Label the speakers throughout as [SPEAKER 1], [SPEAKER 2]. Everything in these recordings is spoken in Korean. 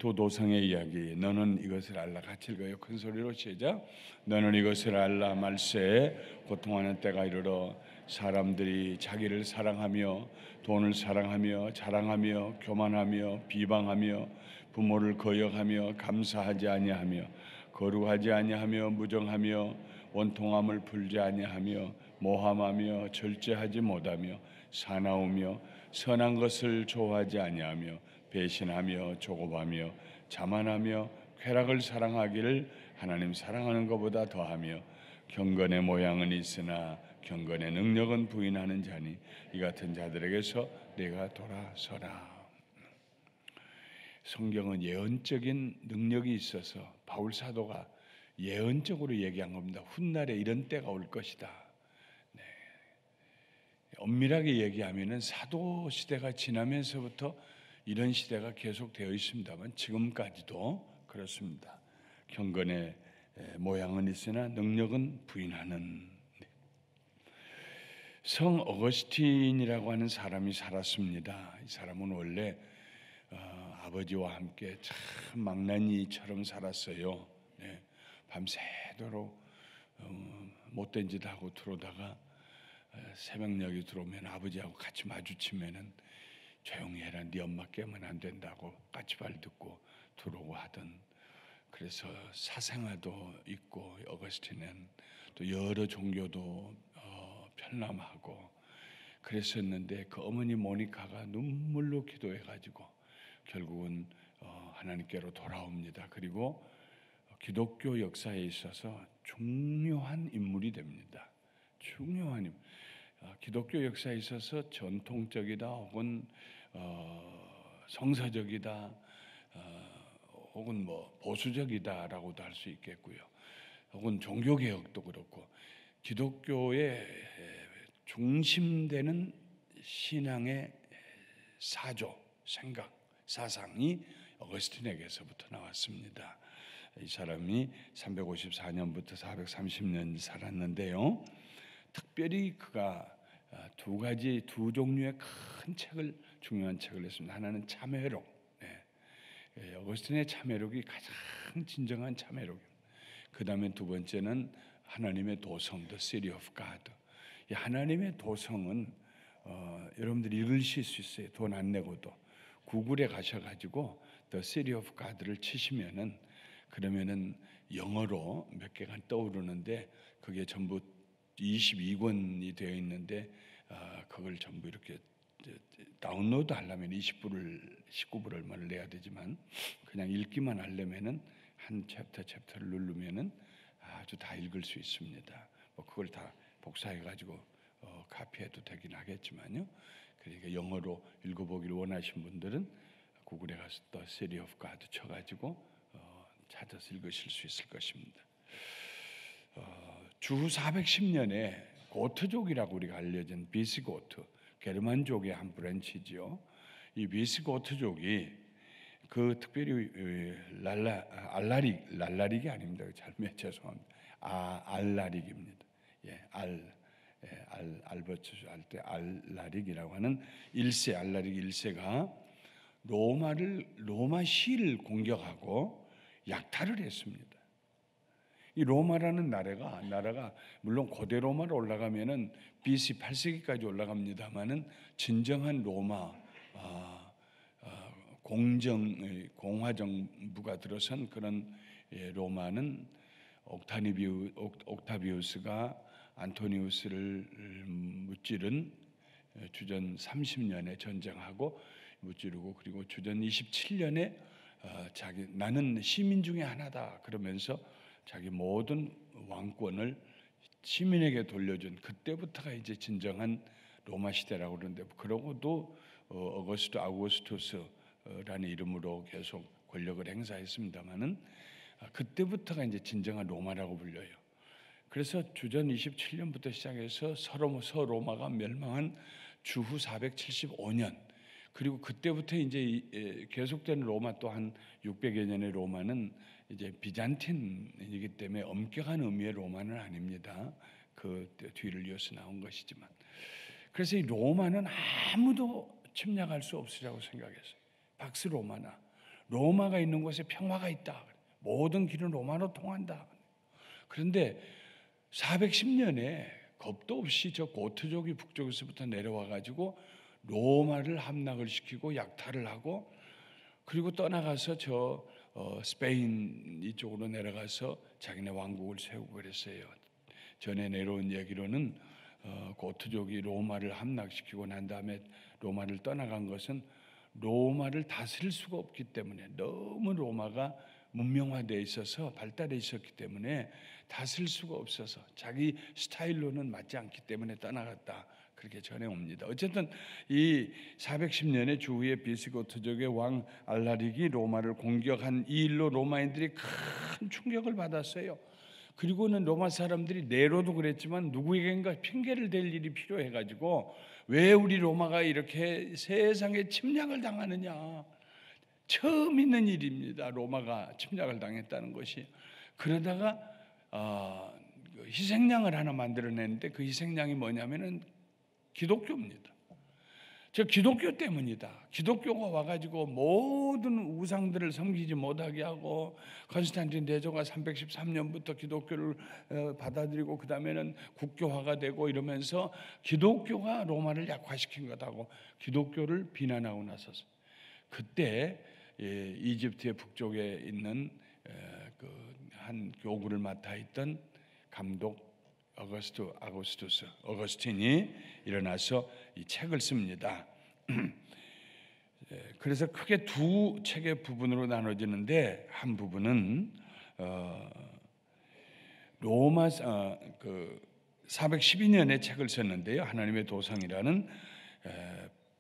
[SPEAKER 1] 두 도성의 이야기. 너는 이것을 알라. 같이 읽어요. 큰 소리로 시작. 너는 이것을 알라. 말세에 고통하는 때가 이르러 사람들이 자기를 사랑하며 돈을 사랑하며 자랑하며 교만하며 비방하며 부모를 거역하며 감사하지 아니하며 거룩하지 아니하며 무정하며 원통함을 풀지 아니하며 모함하며 절제하지 못하며 사나우며 선한 것을 좋아하지 아니하며 배신하며 조급하며 자만하며 쾌락을 사랑하기를 하나님 사랑하는 것보다 더하며 경건의 모양은 있으나 경건의 능력은 부인하는 자니 이 같은 자들에게서 내가 돌아서라. 성경은 예언적인 능력이 있어서 바울 사도가 예언적으로 얘기한 겁니다. 훗날에 이런 때가 올 것이다. 네. 엄밀하게 얘기하면은 사도 시대가 지나면서부터 이런 시대가 계속되어 있습니다만 지금까지도 그렇습니다. 경건의 모양은 있으나 능력은 부인하는. 성 어거스틴이라고 하는 사람이 살았습니다. 이 사람은 원래 아버지와 함께 참 망나니처럼 살았어요. 네. 밤새도록 못된 짓 하고 들어오다가 새벽녘이 들어오면 아버지하고 같이 마주치면은 조용히 해라, 네 엄마 깨면 안 된다고 까치발 듣고 들어오고 하던. 그래서 사생아도 있고 어거스틴은 또 여러 종교도 편람하고 그랬었는데 그 어머니 모니카가 눈물로 기도해가지고 결국은 하나님께로 돌아옵니다. 그리고 기독교 역사에 있어서 중요한 인물이 됩니다. 중요한 인물. 기독교 역사에 있어서 전통적이다 혹은 성서적이다 혹은 뭐 보수적이다라고도 할 수 있겠고요. 혹은 종교개혁도 그렇고 기독교의 중심되는 신앙의 사조, 생각, 사상이 어거스틴에게서부터 나왔습니다. 이 사람이 354년부터 430년 살았는데요. 특별히 그가 두 종류의 큰 책을, 중요한 책을 냈습니다. 하나는 참회록. 네. 어거스틴의 참회록이 가장 진정한 참회록입니다. 그 다음에 두 번째는 하나님의 도성, The City of God. 이 하나님의 도성은 여러분들이 읽으실 수 있어요. 돈 안 내고도. 구글에 가셔가지고 The City of God를 치시면은 그러면은 영어로 몇 개가 떠오르는데 그게 전부 22권이 되어 있는데 그걸 전부 이렇게 다운로드 하려면 19불 얼마를 내야 되지만 그냥 읽기만 하려면은 한 챕터를 누르면은 아주 다 읽을 수 있습니다. 뭐 그걸 다 복사해 가지고 카피해도 되긴 하겠지만요. 그러니까 영어로 읽어보기를 원하신 분들은 구글에 가서 The City of God 쳐가지고 찾아서 읽으실 수 있을 것입니다. 주후 410년에 고트족이라고 우리가 알려진 비스고트, 게르만족의 한 브랜치지요. 이 비스고트족이 그 특별히 알라릭이 아닙니다. 잘못 죄송합니다. 알라릭입니다. 알버트 할 때 알라릭이라고 하는 알라릭 1세가 로마 시를 공격하고 약탈을 했습니다. 이 로마라는 나라가 물론 고대 로마로 올라가면은 BC 8세기까지 올라갑니다만은 진정한 로마 공화정부가 들어선 그런 로마는 옥타비우스가 안토니우스를 무찌른 주전 30년에 전쟁하고 무찌르고 그리고 주전 27년에 나는 시민 중에 하나다 그러면서 자기 모든 왕권을 시민에게 돌려준 그때부터가 이제 진정한 로마 시대라고 그러는데 그러고도 아우구스투스라는 이름으로 계속 권력을 행사했습니다만은 그때부터가 이제 진정한 로마라고 불려요. 그래서 주전 27년부터 시작해서 서로마가 멸망한 주후 475년 그리고 그때부터 이제 계속되는 로마 또한 600여 년의 로마는 이제 비잔틴이기 때문에 엄격한 의미의 로마는 아닙니다. 그 뒤를 이어서 나온 것이지만 그래서 이 로마는 아무도 침략할 수 없으리라고 생각했어요. 박스 로마나 로마가 있는 곳에 평화가 있다. 모든 길은 로마로 통한다. 그런데 410년에 겁도 없이 저 고트족이 북쪽에서부터 내려와 가지고 로마를 함락을 시키고 약탈을 하고, 그리고 떠나가서 저 스페인 이쪽으로 내려가서 자기네 왕국을 세우고 그랬어요. 전에 내려온 얘기로는 고트족이 로마를 함락시키고 난 다음에 로마를 떠나간 것은 로마를 다스릴 수가 없기 때문에, 너무 로마가 문명화되어 있어서 발달해 있었기 때문에 다스릴 수가 없어서 자기 스타일로는 맞지 않기 때문에 떠나갔다, 그렇게 전해옵니다. 어쨌든 이 410년에 주후에 비스고트족의 왕 알라릭이 로마를 공격한 이 일로 로마인들이 큰 충격을 받았어요. 그리고는 로마 사람들이 네로도 그랬지만 누구에겐가 핑계를 댈 일이 필요해가지고, 왜 우리 로마가 이렇게 세상에 침략을 당하느냐, 처음 있는 일입니다. 로마가 침략을 당했다는 것이. 그러다가 희생양을 하나 만들어냈는데 그 희생양이 뭐냐면은 기독교입니다. 저 기독교 때문이다. 기독교가 와가지고 모든 우상들을 섬기지 못하게 하고, 컨스탄틴 대제가 313년부터 기독교를 받아들이고 그 다음에는 국교화가 되고 이러면서 기독교가 로마를 약화시킨 것하고 기독교를 비난하고 나서서, 그때 이집트의 북쪽에 있는 한 교구를 맡아 있던 감독 어거스틴이 일어나서 이 책을 씁니다. 그래서 크게 두 책의 부분으로 나눠지는데, 한 부분은 로마 412년에 책을 썼는데요. 하나님의 도성이라는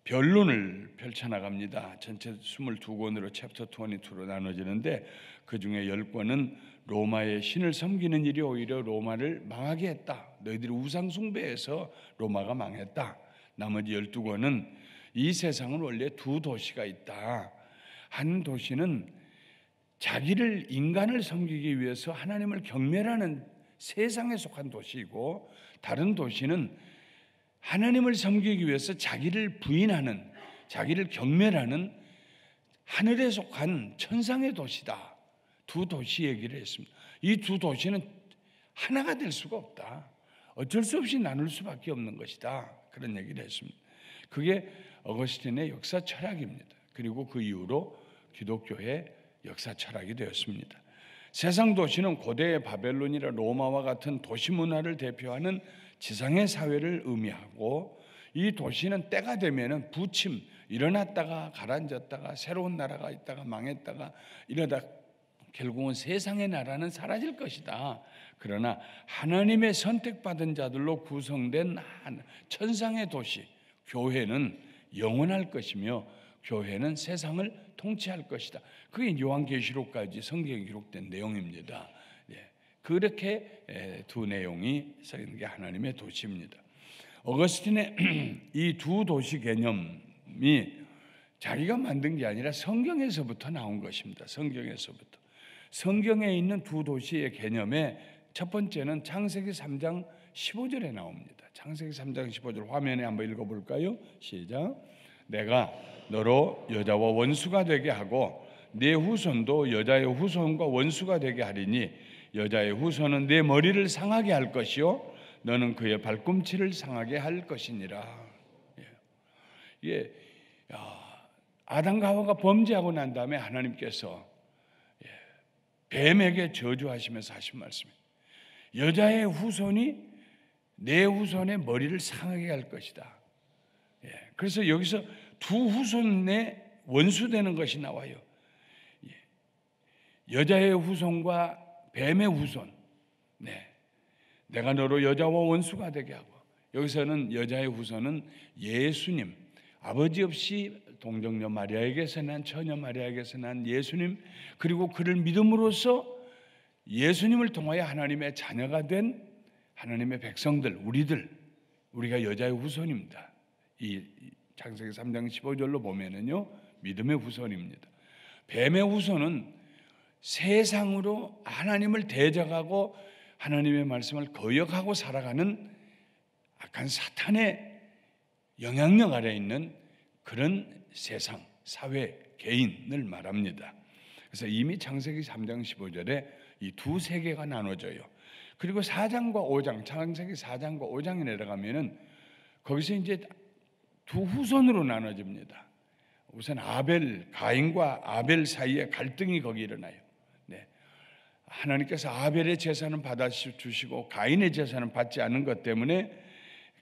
[SPEAKER 1] 변론을 펼쳐나갑니다. 전체 22권으로 챕터 22로 나눠지는데, 그 중에 10권은 로마의 신을 섬기는 일이 오히려 로마를 망하게 했다. 너희들이 우상 숭배해서 로마가 망했다. 나머지 12권은 이 세상은 원래 두 도시가 있다. 한 도시는 자기를, 인간을 섬기기 위해서 하나님을 경멸하는 세상에 속한 도시이고, 다른 도시는 하나님을 섬기기 위해서 자기를 부인하는, 자기를 경멸하는 하늘에 속한 천상의 도시다. 두 도시 얘기를 했습니다. 이 두 도시는 하나가 될 수가 없다. 어쩔 수 없이 나눌 수밖에 없는 것이다. 그런 얘기를 했습니다. 그게 어거스틴의 역사 철학입니다. 그리고 그 이후로 기독교의 역사 철학이 되었습니다. 세상 도시는 고대의 바벨론이나 로마와 같은 도시 문화를 대표하는 지상의 사회를 의미하고, 이 도시는 때가 되면은 부침, 일어났다가 가라앉았다가 새로운 나라가 있다가 망했다가 이러다 결국은 세상의 나라는 사라질 것이다. 그러나 하나님의 선택받은 자들로 구성된 천상의 도시 교회는 영원할 것이며, 교회는 세상을 통치할 것이다. 그게 요한계시록까지 성경에 기록된 내용입니다. 그렇게 두 내용이 써 있는 게 하나님의 도시입니다. 어거스틴의 이 두 도시 개념이 자기가 만든 게 아니라 성경에서부터 나온 것입니다. 성경에 있는 두 도시의 개념의 첫 번째는 창세기 3장 15절에 나옵니다. 창세기 3장 15절 화면에 한번 읽어볼까요? 시작. 내가 너로 여자와 원수가 되게 하고 네 후손도 여자의 후손과 원수가 되게 하리니 여자의 후손은 네 머리를 상하게 할 것이요 너는 그의 발꿈치를 상하게 할 것이니라. 아담과 하와가 범죄하고 난 다음에 하나님께서 뱀에게 저주하시면서 하신 말씀이에요. 여자의 후손이 내 후손의 머리를 상하게 할 것이다. 그래서 여기서 두 후손의 원수되는 것이 나와요. 여자의 후손과 뱀의 후손. 내가 너로 여자와 원수가 되게 하고, 여기서는 여자의 후손은 예수님, 아버지 없이 동정녀 마리아에게서 난 처녀 마리아에게서 난 예수님, 그리고 그를 믿음으로써 예수님을 통하여 하나님의 자녀가 된 하나님의 백성들, 우리가 여자의 후손입니다. 이 창세기 3장 15절로 보면은요, 믿음의 후손입니다. 뱀의 후손은 세상으로 하나님을 대적하고 하나님의 말씀을 거역하고 살아가는 악한 사탄의 영향력 아래 있는 그런 세상, 사회, 개인을 말합니다. 그래서 이미 창세기 3장 15절에 이 두 세계가 나눠져요. 그리고 4장과 5장, 창세기 4장과 5장에 내려가면은 거기서 이제 두 후손으로 나눠집니다. 우선 가인과 아벨 사이에 갈등이 거기 일어나요. 네. 하나님께서 아벨의 제사는 받아주시고 가인의 제사는 받지 않은 것 때문에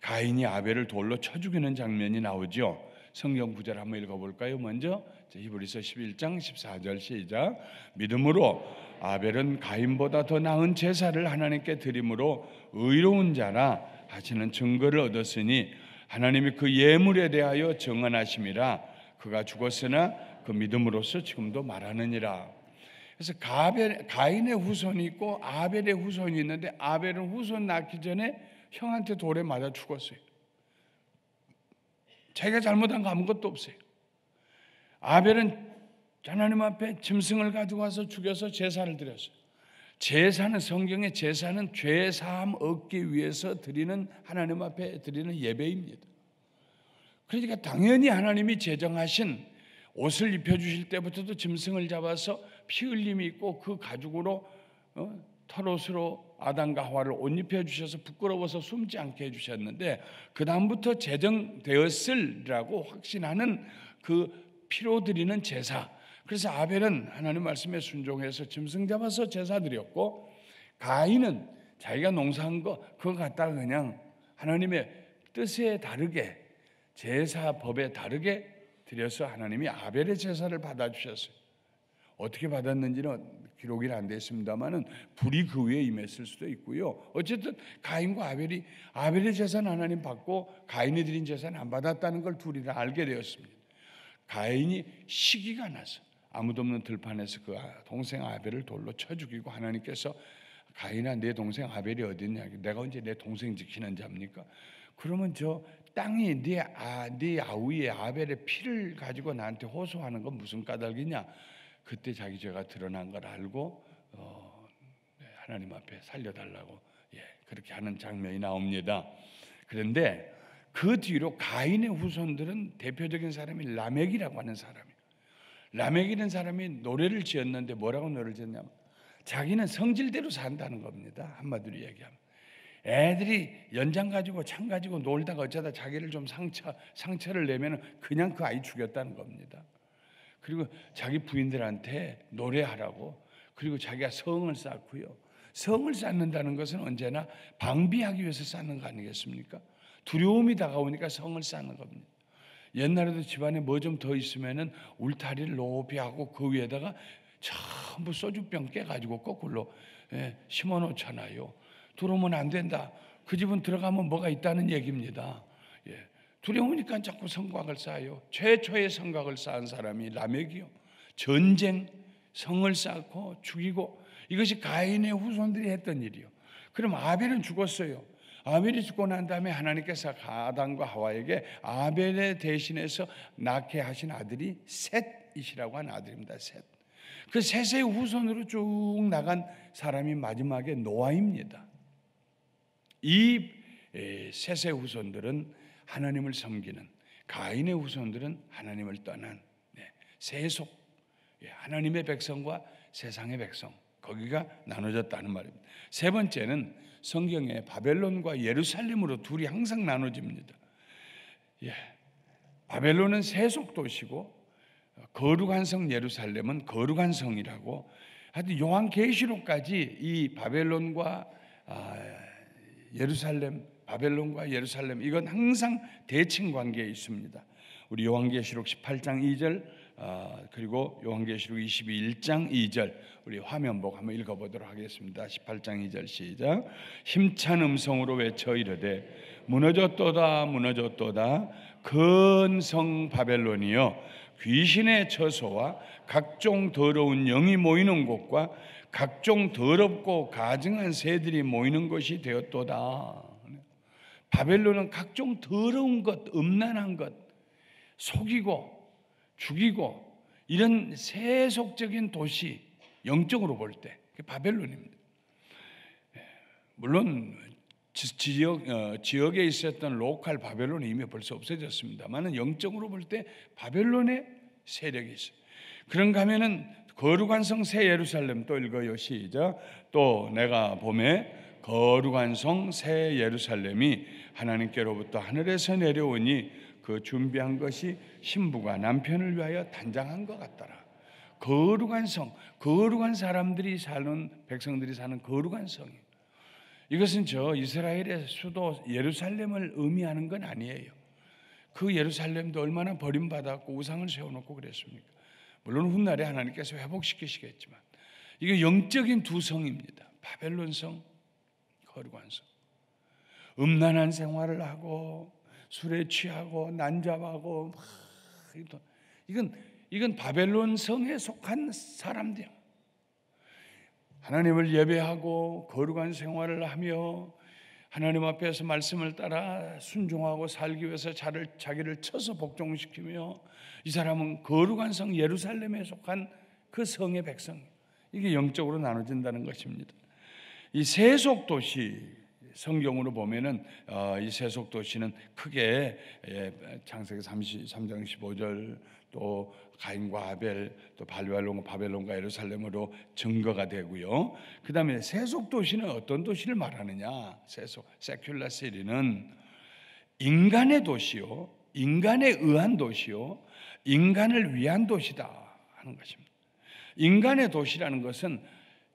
[SPEAKER 1] 가인이 아벨을 돌로 쳐 죽이는 장면이 나오죠. 성경 구절 한번 읽어볼까요? 먼저 히브리서 11장 14절 시작. 믿음으로 아벨은 가인보다 더 나은 제사를 하나님께 드림으로 의로운 자라 하시는 증거를 얻었으니 하나님이 그 예물에 대하여 정언하심이라. 그가 죽었으나 그 믿음으로써 지금도 말하느니라. 그래서 가인의 후손이 있고 아벨의 후손이 있는데 아벨은 후손 낳기 전에 형한테 돌에 맞아 죽었어요. 자기가 잘못한 거 아무것도 없어요. 아벨은 하나님 앞에 짐승을 가지고 와서 죽여서 제사를 드렸어요. 제사는, 성경의 제사는 죄 사함 얻기 위해서 드리는, 하나님 앞에 드리는 예배입니다. 그러니까 당연히 하나님이 제정하신 옷을 입혀주실 때부터도 짐승을 잡아서 피 흘림이 있고 그 가죽으로 털옷으로 아담과 하와를 옷 입혀주셔서 부끄러워서 숨지 않게 해주셨는데 그 다음부터 제정되었을이라고 확신하는 그 피로 드리는 제사. 그래서 아벨은 하나님 말씀에 순종해서 짐승 잡아서 제사 드렸고 가인은 자기가 농사한 거 그거 갖다가 그냥 하나님의 뜻에 다르게 제사법에 다르게 드려서 하나님이 아벨의 제사를 받아주셨어요. 어떻게 받았는지는 기록이 안 되어 있습니다만은 불이 그 위에 임했을 수도 있고요. 어쨌든 가인과 아벨의 제사는 하나님 받고 가인이 드린 제사는 안 받았다는 걸 둘이 다 알게 되었습니다. 가인이 시기가 나서 아무도 없는 들판에서 그 동생 아벨을 돌로 쳐 죽이고 하나님께서 가인아 내 동생 아벨이 어디 있냐? 내가 언제 내 동생 지키는 자입니까? 그러면 저 땅이 네 아우의 아벨의 피를 가지고 나한테 호소하는 건 무슨 까닭이냐? 그때 자기 죄가 드러난 걸 알고 하나님 앞에 살려달라고 그렇게 하는 장면이 나옵니다. 그런데 그 뒤로 가인의 후손들은 대표적인 사람이 라멕이라고 하는 사람이에요. 라멕이라는 사람이 노래를 지었는데 뭐라고 노래를 지었냐면 자기는 성질대로 산다는 겁니다. 한마디로 얘기하면 애들이 연장 가지고 창 가지고 놀다가 어쩌다 자기를 좀 상처를 내면 그냥 그 아이 죽였다는 겁니다. 그리고 자기 부인들한테 노래하라고, 그리고 자기가 성을 쌓고요. 성을 쌓는다는 것은 언제나 방비하기 위해서 쌓는 거 아니겠습니까? 두려움이 다가오니까 성을 쌓는 겁니다. 옛날에도 집안에 뭐 좀 더 있으면은 울타리를 높이 하고 그 위에다가 전부 소주병 깨가지고 거꾸로 심어 놓잖아요. 들어오면 안 된다. 그 집은 들어가면 뭐가 있다는 얘기입니다. 두려우니까 자꾸 성곽을 쌓아요. 최초의 성곽을 쌓은 사람이 라멕이요. 전쟁, 성을 쌓고 죽이고, 이것이 가인의 후손들이 했던 일이요. 그럼 아벨은 죽었어요. 아벨이 죽고 난 다음에 하나님께서 아담과 하와에게 아벨의 대신해서 낳게 하신 아들이 셋이시라고 하는 아들입니다. 셋. 그 셋의 후손으로 쭉 나간 사람이 마지막에 노아입니다. 이 셋의 후손들은 하나님을 섬기는, 가인의 후손들은 하나님을 떠난 세속, 하나님의 백성과 세상의 백성, 거기가 나눠졌다는 말입니다. 세 번째는 성경에 바벨론과 예루살렘으로 둘이 항상 나눠집니다. 바벨론은 세속 도시고 거룩한 성 예루살렘은 거룩한 성이라고. 하여튼 요한계시록까지 이 바벨론과 예루살렘 이건 항상 대칭 관계에 있습니다. 우리 요한계시록 18장 2절 그리고 요한계시록 21장 2절 우리 화면보고 한번 읽어보도록 하겠습니다. 18장 2절 시작. 힘찬 음성으로 외쳐 이르되 무너졌도다 무너졌도다 큰 성 바벨론이여 귀신의 처소와 각종 더러운 영이 모이는 곳과 각종 더럽고 가증한 새들이 모이는 것이 되었도다. 바벨론은 각종 더러운 것, 음란한 것, 속이고 죽이고 이런 세속적인 도시, 영적으로 볼 때 바벨론입니다. 물론 지역에 있었던 로컬 바벨론이 이미 벌써 없어졌습니다만 영적으로 볼 때 바벨론의 세력이 있어요. 그런가 하면은 거룩한 성 새 예루살렘, 또 읽어요. 시작. 또 내가 보매 거룩한 성 새 예루살렘이 하나님께로부터 하늘에서 내려오니 그 준비한 것이 신부가 남편을 위하여 단장한 것 같더라. 거룩한 성, 거룩한 사람들이 사는, 백성들이 사는 거룩한 성이에요. 이것은 저 이스라엘의 수도 예루살렘을 의미하는 건 아니에요. 그 예루살렘도 얼마나 버림받았고 우상을 세워놓고 그랬습니까? 물론 훗날에 하나님께서 회복시키시겠지만 이게 영적인 두 성입니다. 바벨론 성, 거룩한 성. 음란한 생활을 하고 술에 취하고 난잡하고 이건 바벨론 성에 속한 사람들. 하나님을 예배하고 거룩한 생활을 하며 하나님 앞에서 말씀을 따라 순종하고 살기 위해서 자기를 쳐서 복종시키며, 이 사람은 거룩한 성 예루살렘에 속한 그 성의 백성. 이게 영적으로 나눠진다는 것입니다. 이 세속 도시, 성경으로 보면은 이 세속 도시는 크게 창세기 33장 15절, 또 가인과 아벨, 또 바벨론과 예루살렘으로 증거가 되고요. 그 다음에 세속 도시는 어떤 도시를 말하느냐? 세큘라 시리는 인간의 도시요, 인간에 의한 도시요, 인간을 위한 도시다 하는 것입니다. 인간의 도시라는 것은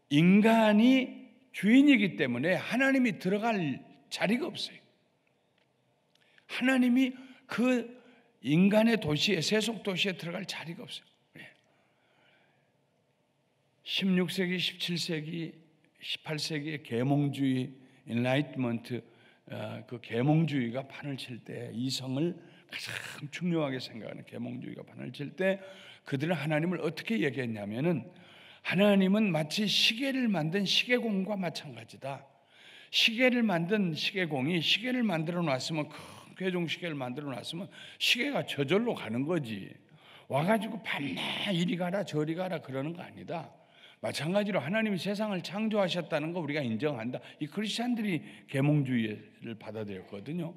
[SPEAKER 1] 인간이 주인이기 때문에 하나님이 들어갈 자리가 없어요. 하나님이 그 인간의 도시에, 세속 도시에 들어갈 자리가 없어요. 16세기, 17세기, 18세기의 계몽주의, 인라이트먼트, 그 계몽주의가 판을 칠 때, 이성을 가장 중요하게 생각하는 계몽주의가 판을 칠 때 그들은 하나님을 어떻게 얘기했냐면은, 하나님은 마치 시계를 만든 시계공과 마찬가지다. 시계를 만든 시계공이 시계를 만들어 놨으면, 큰 괴종 시계를 만들어 놨으면 시계가 저절로 가는 거지. 와가지고 밤낮 이리 가라 저리 가라 그러는 거 아니다. 마찬가지로 하나님이 세상을 창조하셨다는 거 우리가 인정한다. 이 크리스찬들이 계몽주의를 받아들였거든요.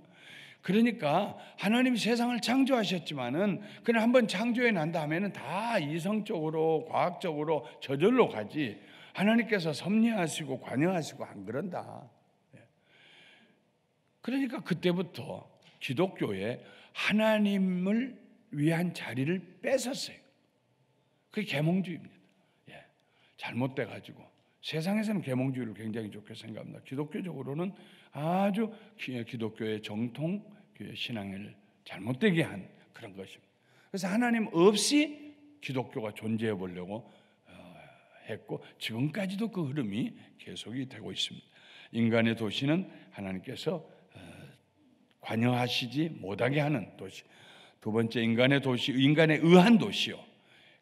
[SPEAKER 1] 그러니까 하나님이 세상을 창조하셨지만은 그냥 한번 창조해 난 다음에는 다 이성적으로 과학적으로 저절로 가지, 하나님께서 섭리하시고 관여하시고 안 그런다. 그러니까 그때부터 기독교에 하나님을 위한 자리를 뺏었어요. 그게 계몽주의입니다. 잘못돼 가지고 세상에서는 계몽주의를 굉장히 좋게 생각합니다. 기독교적으로는 아주 기독교의 정통 신앙을 잘못되게 한 그런 것입니다. 그래서 하나님 없이 기독교가 존재해 보려고 했고, 지금까지도 그 흐름이 계속이 되고 있습니다. 인간의 도시는 하나님께서 관여하시지 못하게 하는 도시. 두 번째, 인간의 도시, 인간에 의한 도시요.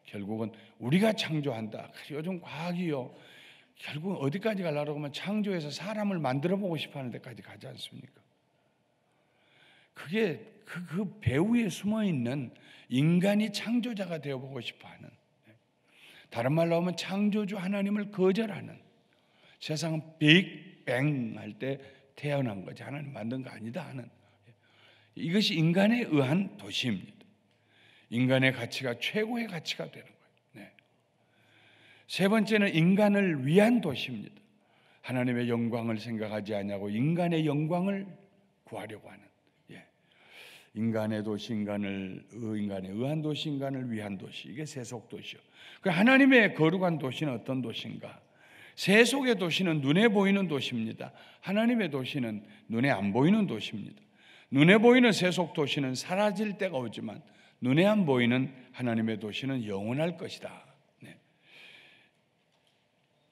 [SPEAKER 1] 결국은 우리가 창조한다. 요즘 과학이요, 결국 어디까지 가려고 하면 창조해서 사람을 만들어 보고 싶어하는 데까지 가지 않습니까? 그게 그 배후에 숨어 있는 인간이 창조자가 되어 보고 싶어하는, 다른 말로 하면 창조주 하나님을 거절하는, 세상은 빅뱅 할 때 태어난 거지 하나님 만든 거 아니다 하는, 이것이 인간에 의한 도시입니다. 인간의 가치가 최고의 가치가 되는 거예요. 세 번째는 인간을 위한 도시입니다. 하나님의 영광을 생각하지 않냐고 인간의 영광을 구하려고 하는, 인간의 도시, 인간에 의한 도시, 인간을 위한 도시, 이게 세속 도시요. 그 하나님의 거룩한 도시는 어떤 도시인가? 세속의 도시는 눈에 보이는 도시입니다. 하나님의 도시는 눈에 안 보이는 도시입니다. 눈에 보이는 세속 도시는 사라질 때가 오지만 눈에 안 보이는 하나님의 도시는 영원할 것이다.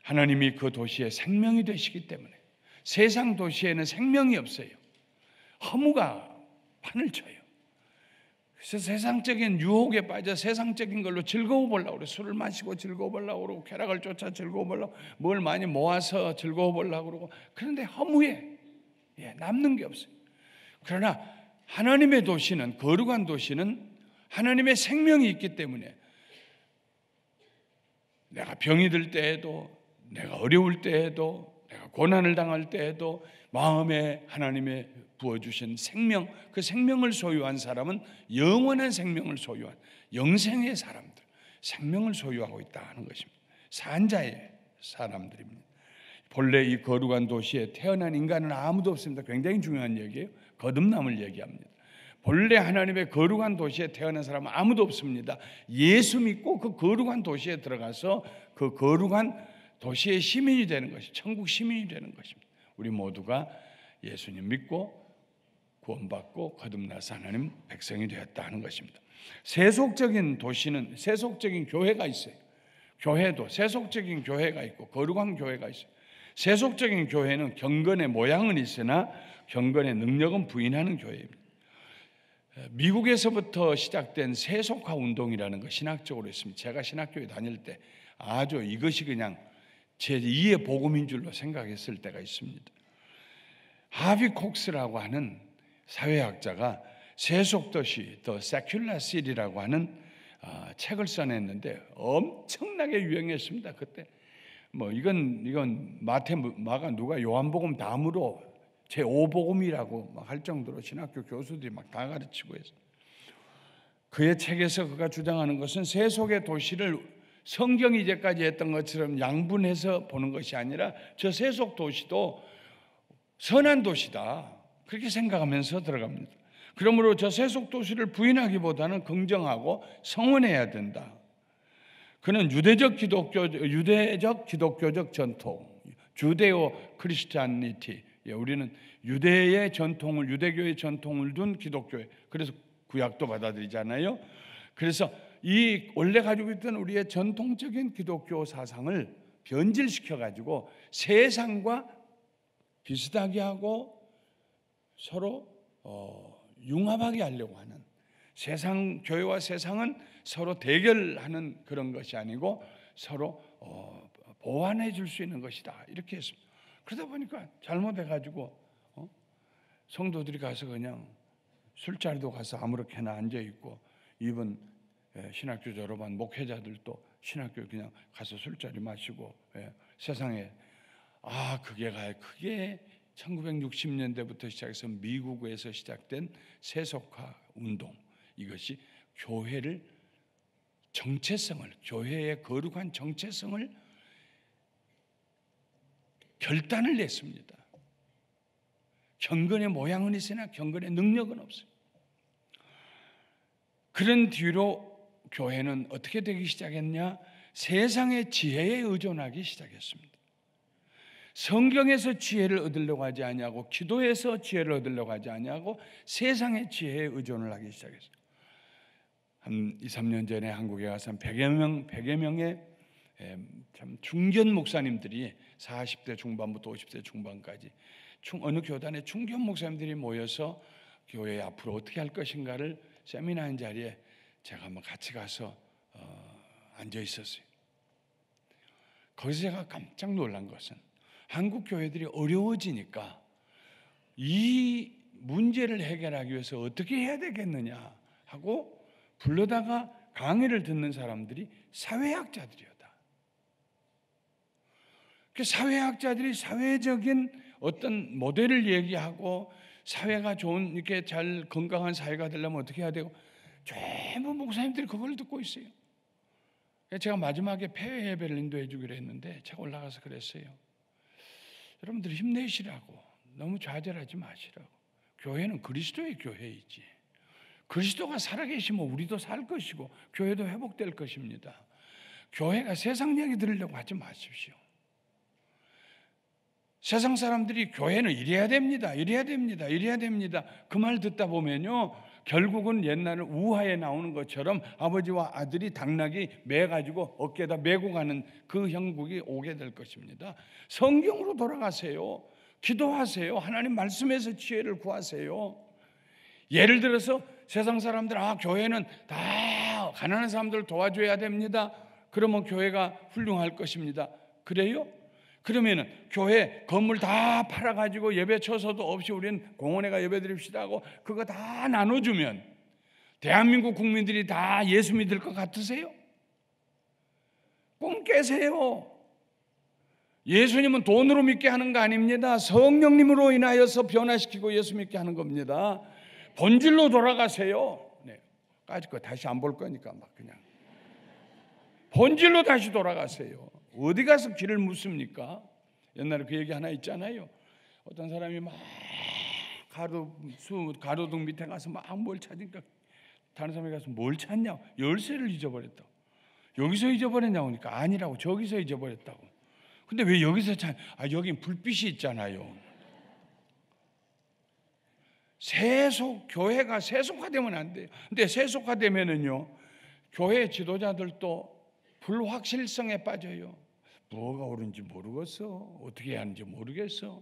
[SPEAKER 1] 하나님이 그 도시의 생명이 되시기 때문에 세상 도시에는 생명이 없어요. 허무가 판을 쳐요. 그래서 세상적인 유혹에 빠져 세상적인 걸로 즐거워 보려고 그래. 술을 마시고 즐거워 보려고 그러고, 쾌락을 쫓아 즐거워 보려고, 뭘 많이 모아서 즐거워 보려고 그러고, 그런데 허무해. 남는 게 없어요. 그러나 하나님의 도시는, 거룩한 도시는 하나님의 생명이 있기 때문에 내가 병이 들 때에도, 내가 어려울 때에도, 내가 고난을 당할 때에도 마음에 하나님의 부어주신 생명, 그 생명을 소유한 사람은 영원한 생명을 소유한 영생의 사람들, 생명을 소유하고 있다는 것입니다. 산자의 사람들입니다. 본래 이 거룩한 도시에 태어난 인간은 아무도 없습니다. 굉장히 중요한 얘기예요. 거듭남을 얘기합니다. 본래 하나님의 거룩한 도시에 태어난 사람은 아무도 없습니다. 예수 믿고 그 거룩한 도시에 들어가서 그 거룩한 도시의 시민이 되는 것이, 천국 시민이 되는 것입니다. 우리 모두가 예수님 믿고 구원받고 거듭나서 하나님 백성이 되었다는 것입니다. 세속적인 도시는 세속적인 교회가 있어요. 교회도 세속적인 교회가 있고 거룩한 교회가 있어요. 세속적인 교회는 경건의 모양은 있으나 경건의 능력은 부인하는 교회입니다. 미국에서부터 시작된 세속화 운동이라는 거 신학적으로 있습니다. 제가 신학교에 다닐 때 아주 이것이 그냥 제2의 복음인 줄로 생각했을 때가 있습니다. 하비 콕스라고 하는 사회학자가 세속도시 The Secular City라고 하는 책을 써냈는데 엄청나게 유행했습니다. 그때 뭐 이건 마가 누가 요한복음 다음으로 제5복음이라고 할 정도로 신학교 교수들이 막 다 가르치고 해서 그의 책에서 그가 주장하는 것은 세속의 도시를 성경이 이제까지 했던 것처럼 양분해서 보는 것이 아니라 저 세속 도시도 선한 도시다 그렇게 생각하면서 들어갑니다. 그러므로 저 세속 도시를 부인하기보다는 긍정하고 성원해야 된다. 그는 유대적 기독교적 전통, 주데오 크리스찬니티, 우리는 유대의 전통을, 유대교의 전통을 둔 기독교회. 그래서 구약도 받아들이잖아요. 그래서 이 원래 가지고 있던 우리의 전통적인 기독교 사상을 변질시켜 가지고 세상과 비슷하게 하고 서로 융합하게 하려고 하는, 세상 교회와 세상은 서로 대결하는 그런 것이 아니고 서로 보완해 줄 수 있는 것이다 이렇게 했습니다. 그러다 보니까 잘못해 가지고 성도들이 가서 그냥 술자리도 가서 아무렇게나 앉아 있고, 이번 신학교 졸업한 목회자들도 신학교 그냥 가서 술자리 마시고, 세상에 그게 1960년대부터 시작해서 미국에서 시작된 세속화 운동, 이것이 교회를 정체성을, 교회의 거룩한 정체성을 결단을 냈습니다. 경건의 모양은 있으나 경건의 능력은 없어요. 그런 뒤로 교회는 어떻게 되기 시작했냐? 세상의 지혜에 의존하기 시작했습니다. 성경에서 지혜를 얻으려고 하지 아니하고 기도에서 지혜를 얻으려고 하지 아니하고 세상의 지혜에 의존을 하기 시작했어요. 한 2, 3년 전에 한국에 가서 한 100여 명의 참 중견 목사님들이 40대 중반부터 50대 중반까지 어느 교단의 중견 목사님들이 모여서 교회 앞으로 어떻게 할 것인가를 세미나한 자리에 제가 한번 같이 가서 앉아 있었어요. 거기서 제가 깜짝 놀란 것은 한국 교회들이 어려워지니까 이 문제를 해결하기 위해서 어떻게 해야 되겠느냐 하고 불러다가 강의를 듣는 사람들이 사회학자들이었다. 그 사회학자들이 사회적인 어떤 모델을 얘기하고 사회가 좋은, 이렇게 잘 건강한 사회가 되려면 어떻게 해야 되고, 전부 목사님들이 그걸 듣고 있어요. 제가 마지막에 폐회 예배를 인도해 주기로 했는데 제가 올라가서 그랬어요. 여러분들 힘내시라고, 너무 좌절하지 마시라고. 교회는 그리스도의 교회이지, 그리스도가 살아계시면 우리도 살 것이고 교회도 회복될 것입니다. 교회가 세상 얘기 들으려고 하지 마십시오. 세상 사람들이 교회는 이래야 됩니다, 이래야 됩니다, 이래야 됩니다, 그 말 듣다 보면요 결국은 옛날 우화에 나오는 것처럼 아버지와 아들이 당나귀 매가지고 어깨에다 메고 가는 그 형국이 오게 될 것입니다. 성경으로 돌아가세요. 기도하세요. 하나님 말씀에서 지혜를 구하세요. 예를 들어서 세상 사람들 교회는 다 가난한 사람들 도와줘야 됩니다. 그러면 교회가 훌륭할 것입니다. 그래요? 그러면은 교회 건물 다 팔아가지고 예배 처소도 없이 우리는 공원에 가 예배 드립시다 하고 그거 다 나눠주면 대한민국 국민들이 다 예수 믿을 것 같으세요? 꿈 깨세요. 예수님은 돈으로 믿게 하는 거 아닙니다. 성령님으로 인하여서 변화시키고 예수 믿게 하는 겁니다. 본질로 돌아가세요. 네, 까짓 거 다시 안 볼 거니까 막 그냥 본질로 다시 돌아가세요. 어디 가서 길을 묻습니까? 옛날에 그 얘기 하나 있잖아요. 어떤 사람이 막 가로등 밑에 가서 막 뭘 찾으니까 다른 사람이 가서 뭘 찾냐고, 열쇠를 잊어버렸다고. 여기서 잊어버렸냐고 하니까 아니라고, 저기서 잊어버렸다고. 근데 왜 여기서 여긴 불빛이 있잖아요. 교회가 세속화되면 안 돼요. 근데 세속화되면은요, 교회 지도자들도 불확실성에 빠져요. 뭐가 옳은지 모르겠어. 어떻게 해야 하는지 모르겠어.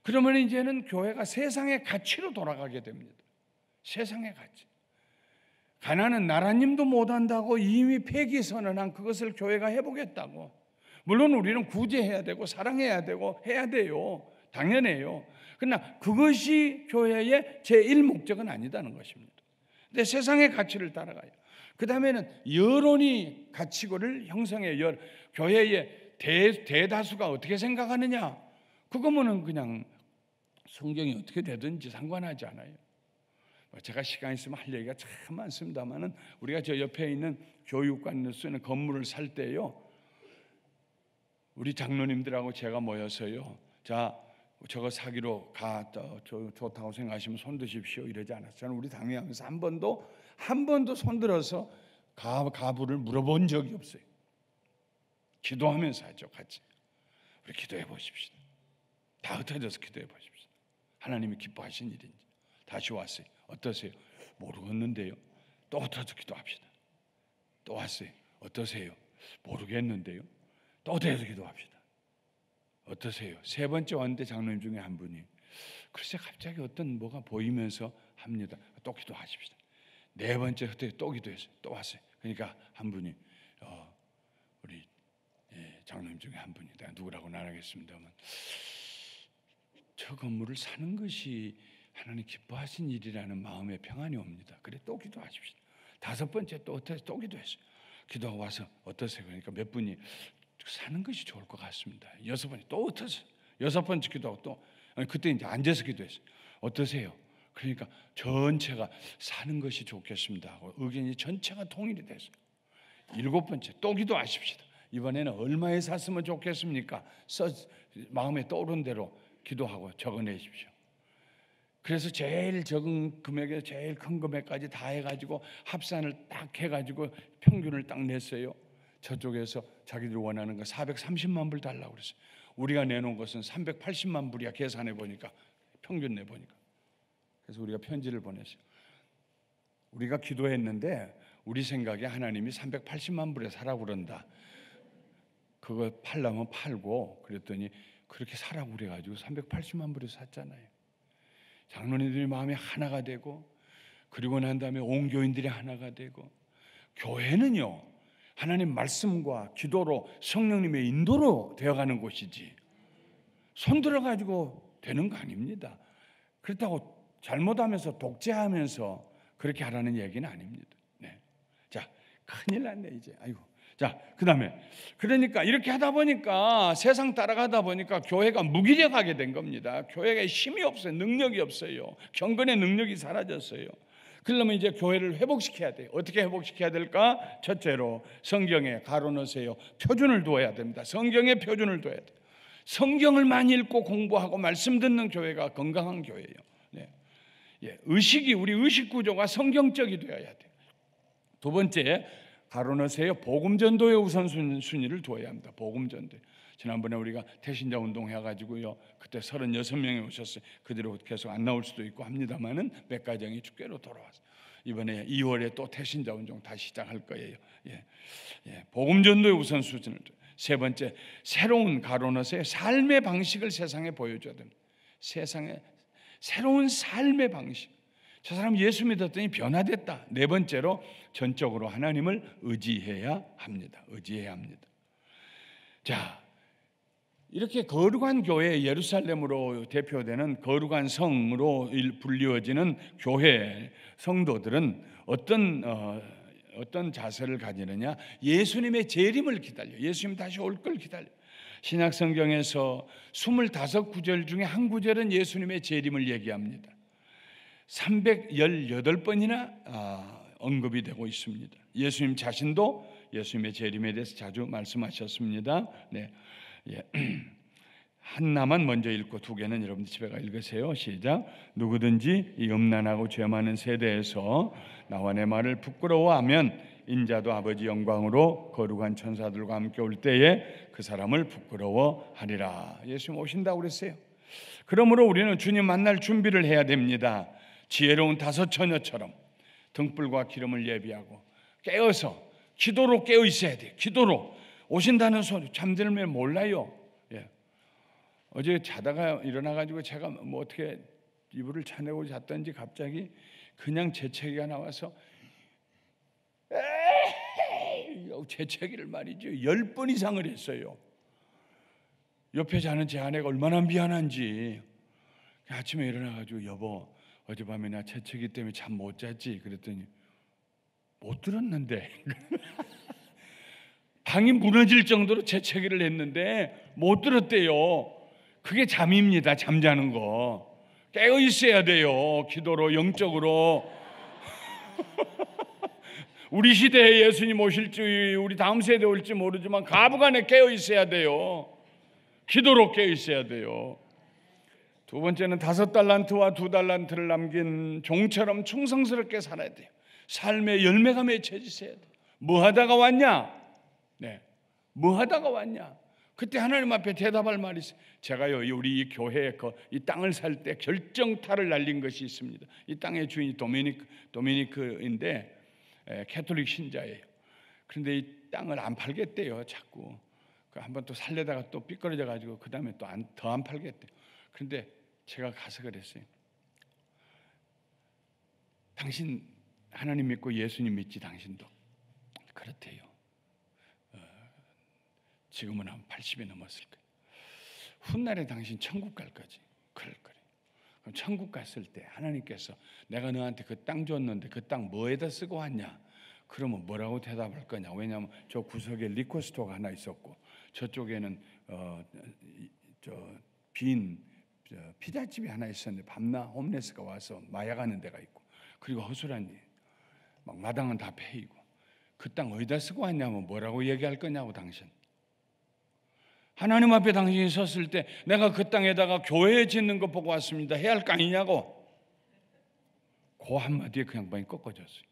[SPEAKER 1] 그러면 이제는 교회가 세상의 가치로 돌아가게 됩니다. 세상의 가치. 가난은 나라님도 못한다고 이미 폐기 선언한 그것을 교회가 해보겠다고. 물론 우리는 구제해야 되고 사랑해야 되고 해야 돼요. 당연해요. 그러나 그것이 교회의 제1목적은 아니다는 것입니다. 근데 세상의 가치를 따라가요. 그 다음에는 여론이 가치고를 형성해요. 교회의 대다수가 어떻게 생각하느냐, 그거면은 그냥 성경이 어떻게 되든지 상관하지 않아요. 제가 시간 있으면 할 얘기가 참 많습니다만은, 우리가 저 옆에 있는 교육관을 쓰는 건물을 살 때요, 우리 장로님들하고 제가 모여서요, 자, 저거 사기로 좋다고 생각하시면 손 드십시오 이러지 않았어요. 저는 우리 당회하면서 한 번도 손 들어서 가부를 물어본 적이 없어요. 기도하면서 하죠. 같이 우리 기도해 보십시다. 다 흩어져서 기도해 보십시다. 하나님이 기뻐하신 일인지. 다시 왔어요. 어떠세요? 모르겠는데요. 또 흩어져 기도합시다. 또 왔어요. 어떠세요? 모르겠는데요. 또 흩어져 기도합시다. 어떠세요? 세 번째 왔는데 장로님 중에 한 분이 글쎄 갑자기 어떤 뭐가 보이면서 합니다. 또 기도하십시다. 네 번째 흩어져 또 기도했어요. 또 왔어요. 그러니까 한 분이 우리 장로님 중에 한 분이, 내가 누구라고는 안 하겠습니다만, 저 건물을 사는 것이 하나님 기뻐하신 일이라는 마음의 평안이 옵니다. 그래 또 기도하십시다. 다섯 번째 또 기도했어요. 기도하고 와서 어떠세요? 그러니까 몇 분이 사는 것이 좋을 것 같습니다. 여섯 번째 또 어떠세요? 여섯 번째 기도하고 또 그때 이제 앉아서 기도했어요. 어떠세요? 그러니까 전체가 사는 것이 좋겠습니다 하고 의견이 전체가 통일이 됐어요. 일곱 번째 또 기도하십시다. 이번에는 얼마에 샀으면 좋겠습니까? 마음에 떠오른 대로 기도하고 적어내십시오. 그래서 제일 적은 금액에 제일 큰 금액까지 다 해가지고 합산을 딱 해가지고 평균을 딱 냈어요. 저쪽에서 자기들 원하는 거 430만 불 달라고 그랬어요. 우리가 내놓은 것은 380만 불이야. 계산해 보니까, 평균 내 보니까. 그래서 우리가 편지를 보냈어요. 우리가 기도했는데 우리 생각에 하나님이 380만 불에 사라고 그런다. 그거 팔려면 팔고, 그랬더니 그렇게 사라고 그래가지고 380만 불에 샀잖아요. 장로님들이 마음이 하나가 되고, 그리고 난 다음에 온 교인들이 하나가 되고, 교회는요 하나님 말씀과 기도로 성령님의 인도로 되어가는 곳이지 손 들어가지고 되는 거 아닙니다. 그렇다고 잘못하면서 독재하면서 그렇게 하라는 얘기는 아닙니다. 네. 자, 큰일 났네 이제. 아이고. 자, 그다음에 그러니까 이렇게 하다 보니까, 세상 따라가다 보니까 교회가 무기력하게 된 겁니다. 교회가 힘이 없어요. 능력이 없어요. 경건의 능력이 사라졌어요. 그러면 이제 교회를 회복시켜야 돼요. 어떻게 회복시켜야 될까? 첫째로 성경에 가로넣으세요. 표준을 두어야 됩니다. 성경에 표준을 둬야 돼요. 성경을 많이 읽고 공부하고 말씀 듣는 교회가 건강한 교회예요. 네. 의식이, 우리 의식 구조가 성경적이 되어야 돼요. 두 번째, 가로넣으세요. 복음 전도의 우선순위를 두어야 합니다. 복음 전도. 지난번에 우리가 태신자 운동 해가지고요, 그때 36명이 오셨어요. 그대로 계속 안 나올 수도 있고 합니다만은 몇 가정이 주께로 돌아왔어요. 이번에 2월에 또 태신자 운동 다시 시작할 거예요. 복음 전도의 우선순위를. 세 번째, 새로운 가로넣으세요. 삶의 방식을 세상에 보여줘야 됩니다. 세상에 새로운 삶의 방식. 저 사람 예수 믿었더니 변화됐다. 네 번째로, 전적으로 하나님을 의지해야 합니다. 의지해야 합니다. 자, 이렇게 거룩한 교회, 예루살렘으로 대표되는 거룩한 성으로 불리워지는 교회 성도들은 어떤 자세를 가지느냐? 예수님의 재림을 기다려. 예수님 다시 올 걸 기다려. 신약 성경에서 25구절 중에 한 구절은 예수님의 재림을 얘기합니다. 318번이나 언급이 되고 있습니다. 예수님 자신도 예수님의 재림에 대해서 자주 말씀하셨습니다. 네. 예. 하나만 먼저 읽고 두 개는 여러분들 집에 가 읽으세요. 시작. 누구든지 이 음란하고 죄 많은 세대에서 나와 내 말을 부끄러워하면 인자도 아버지 영광으로 거룩한 천사들과 함께 올 때에 그 사람을 부끄러워하리라. 예수님 오신다고 그랬어요. 그러므로 우리는 주님 만날 준비를 해야 됩니다. 지혜로운 다섯 처녀처럼 등불과 기름을 예비하고 깨어서 기도로 깨어 있어야 돼요. 기도로. 오신다는 소리 잠들면 몰라요. 예. 어제 자다가 일어나가지고 제가 뭐 어떻게 이불을 차내고 잤던지 갑자기 그냥 재채기가 나와서 재채기를 말이죠 10번 이상을 했어요. 옆에 자는 제 아내가 얼마나 미안한지 아침에 일어나가지고 여보 어젯밤에 나 재채기 때문에 잠 못 잤지 그랬더니 못 들었는데 방이 무너질 정도로 재채기를 했는데 못 들었대요. 그게 잠입니다. 잠자는 거. 깨어 있어야 돼요. 기도로 영적으로. 우리 시대에 예수님 오실지 우리 다음 세대 올지 모르지만 가부간에 깨어 있어야 돼요. 기도로 깨어 있어야 돼요. 두 번째는 5달란트와 2달란트를 남긴 종처럼 충성스럽게 살아야 돼요. 삶의 열매가 맺혀지셔야 돼요. 뭐 하다가 왔냐? 네, 뭐 하다가 왔냐? 그때 하나님 앞에 대답할 말이 있어요. 제가요 우리 이 교회에 이 땅을 살 때 결정타를 날린 것이 있습니다. 이 땅의 주인이 도미니크인데 캐톨릭 신자예요. 그런데 이 땅을 안 팔겠대요. 자꾸 한번 또 살려다가 또 삐뚤어져 가지고 그 다음에 또 더 안 팔겠대요. 그런데 제가 가서 그랬어요. 당신 하나님 믿고 예수님 믿지 당신도 그렇대요. 지금은 한 80이 넘었을 거예요. 훗날에 당신 천국 갈 거지. 그럴 거래. 그럼 천국 갔을 때 하나님께서 내가 너한테 그 땅 줬는데 그 땅 뭐에다 쓰고 왔냐? 그러면 뭐라고 대답할 거냐? 왜냐하면 저 구석에 리코스토가 하나 있었고 저쪽에는 빈 피자집이 하나 있었는데 밤낮 홈레스가 와서 마약하는 데가 있고 그리고 허술한 막 마당은 다 패이고 그 땅 어디다 쓰고 왔냐면 뭐라고 얘기할 거냐고 당신. 하나님 앞에 당신이 섰을 때 내가 그 땅에다가 교회 짓는 것 보고 왔습니다. 해야 할 거 아니냐고. 그 한마디에 그 양반이 꺾어졌어요.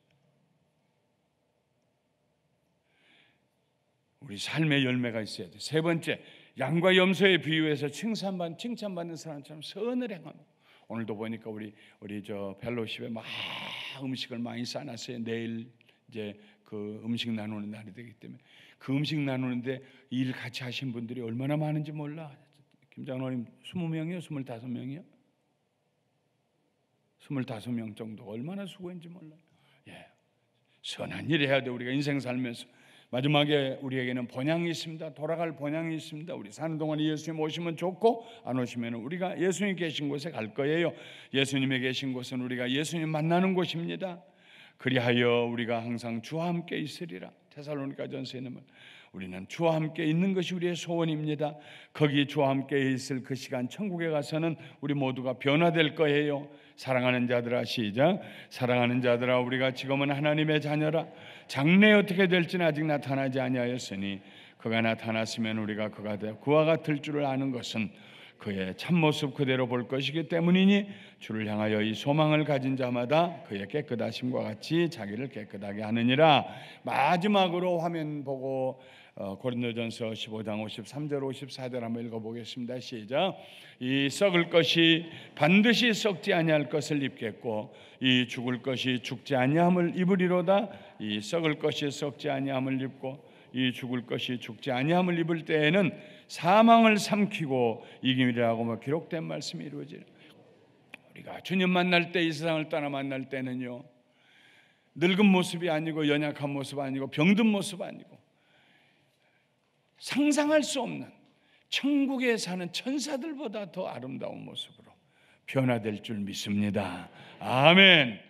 [SPEAKER 1] 우리 삶의 열매가 있어야 돼. 세 번째, 양과 염소에 비유해서 칭찬받는 사람처럼 선을 행합니다. 오늘도 보니까 우리 저 펠로십에 막 음식을 많이 싸놨어요. 내일 이제 그 음식 나누는 날이 되기 때문에 그 음식 나누는데 일 같이 하신 분들이 얼마나 많은지 몰라. 김장로님 20명이요? 25명이요? 25명 정도 얼마나 수고했는지 몰라요. 예, 선한 일 해야 돼. 우리가 인생 살면서 마지막에 우리에게는 본향이 있습니다. 돌아갈 본향이 있습니다. 우리 사는 동안 예수님 오시면 좋고 안 오시면 우리가 예수님 계신 곳에 갈 거예요. 예수님이 계신 곳은 우리가 예수님 만나는 곳입니다. 그리하여 우리가 항상 주와 함께 있으리라. 데살로니가전서에는 우리는 주와 함께 있는 것이 우리의 소원입니다. 거기 주와 함께 있을 그 시간 천국에 가서는 우리 모두가 변화될 거예요. 사랑하는 자들아 시작. 사랑하는 자들아 우리가 지금은 하나님의 자녀라. 장래 어떻게 될지는 아직 나타나지 아니하였으니 그가 나타났으면 우리가 그와 같을 줄을 아는 것은 그의 참모습 그대로 볼 것이기 때문이니 주를 향하여 이 소망을 가진 자마다 그의 깨끗하심과 같이 자기를 깨끗하게 하느니라. 마지막으로 화면 보고 고린도전서 15장 53절 54절 한번 읽어보겠습니다. 시작. 이 썩을 것이 반드시 썩지 아니할 것을 입겠고 이 죽을 것이 죽지 아니함을 입으리로다. 이 썩을 것이 썩지 아니함을 입고 이 죽을 것이 죽지 아니함을 입을 때에는 사망을 삼키고 이김이라고 기록된 말씀이 이루어지라. 우리가 주님 만날 때 이 세상을 떠나 만날 때는요 늙은 모습이 아니고 연약한 모습 아니고 병든 모습 아니고 상상할 수 없는 천국에 사는 천사들보다 더 아름다운 모습으로 변화될 줄 믿습니다. 아멘.